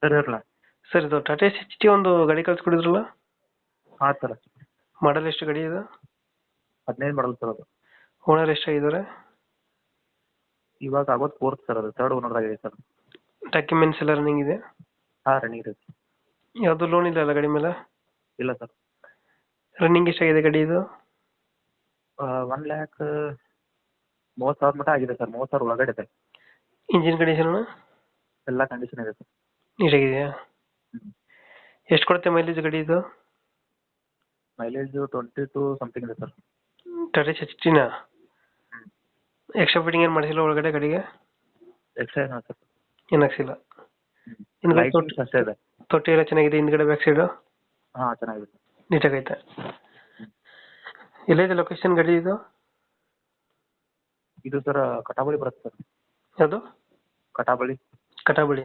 Sir ಇರಲ್ಲ. Sir ಇದು Tata H T ಒಂದು ಗಾಡಿ ಕಳ್ಸಿಕೊಡಿದ್ರಲ್ಲ, ಹಾಂ ಸರ್. ಮಾಡಲ್ ಎಷ್ಟು ಗಾಡಿ ಇದು? 15 ಮಾಡಲ್ ಸರ್ ಅದು. ಓನರ್ ಎಷ್ಟಾಗಿದ್ದಾರೆ? ಇವಾಗ ಆಗೋದು 4th ಸರ್, ಅದು 3rd ಓನರ್ ಆಗಿದೆ ಸರ್. ಡಾಕ್ಯುಮೆಂಟ್ಸ್ ಎಲ್ಲ ರನ್ನಿಂಗ್ ಇದೆ? ಹಾಂ ರನ್ನಿಂಗ್ ಇದೆ. ಯಾವುದು ಲೋನ್ ಇಲ್ಲ ಅಲ್ಲ ಗಾಡಿ ಮೇಲೆ? ಇಲ್ಲ ಸರ್. ರನ್ನಿಂಗ್ ಎಷ್ಟಾಗಿದೆ ಗಾಡಿ ಇದು? 1,30,000 ಮಟ್ಟ ಆಗಿದೆ ಸರ್, 30,000 ಒಳಗಡೆ ಇದೆ. ಇಂಜಿನ್ ಕಂಡೀಷನ್ ಎಲ್ಲ ಕಂಡೀಷನ್ ಇದೆ ಸರ್. ನೀಟಾಗಿದೆಯಾ? ಎಷ್ಟು ಕೊಡುತ್ತೆ ಮೈಲೇಜ್ ಗಾಡಿ ಇದು? ಮೈಲೇಜು 22 ಸಮಥಿಂಗ್ ಇದೆ ಸರ್. ಟಾಟಾ ಎಚ್ ಟಿನ ಎಕ್ಸ್ಟ್ರಾ ಫಿಟ್ಟಿಂಗ್ ಏನು ಮಾಡಿಸಿಲ್ಲ ಒಳಗಡೆ ಗಾಡಿಗೆ? ಎಕ್ಸ್ಟ್ರಾ ಏನು ಸರ್? ಏನು ಹಾಕ್ಸಿಲ್ಲ. ಲೈಟಿಂಗ್ಸ್ ಅಷ್ಟೇ ಇದೆ. ತೊಟ್ಟಿ ಎಲ್ಲ ಚೆನ್ನಾಗಿದೆ, ಹಿಂದ್ಗಡೆ ಬ್ಯಾಕ್ ಸೈಡು ಹಾಂ ಚೆನ್ನಾಗಿದೆ. ನೀಟಾಗೈತೆ. ಎಲ್ಲಿದೆ ಲೊಕೇಶನ್ ಗಾಡಿ ಇದು? ಇದು ಸರ್ ಕಟಾಬಳಿ ಬರುತ್ತೆ ಸರ್. ಯಾವುದು? ಕಟಾಬಳಿ. ಕಟಾಬಳಿ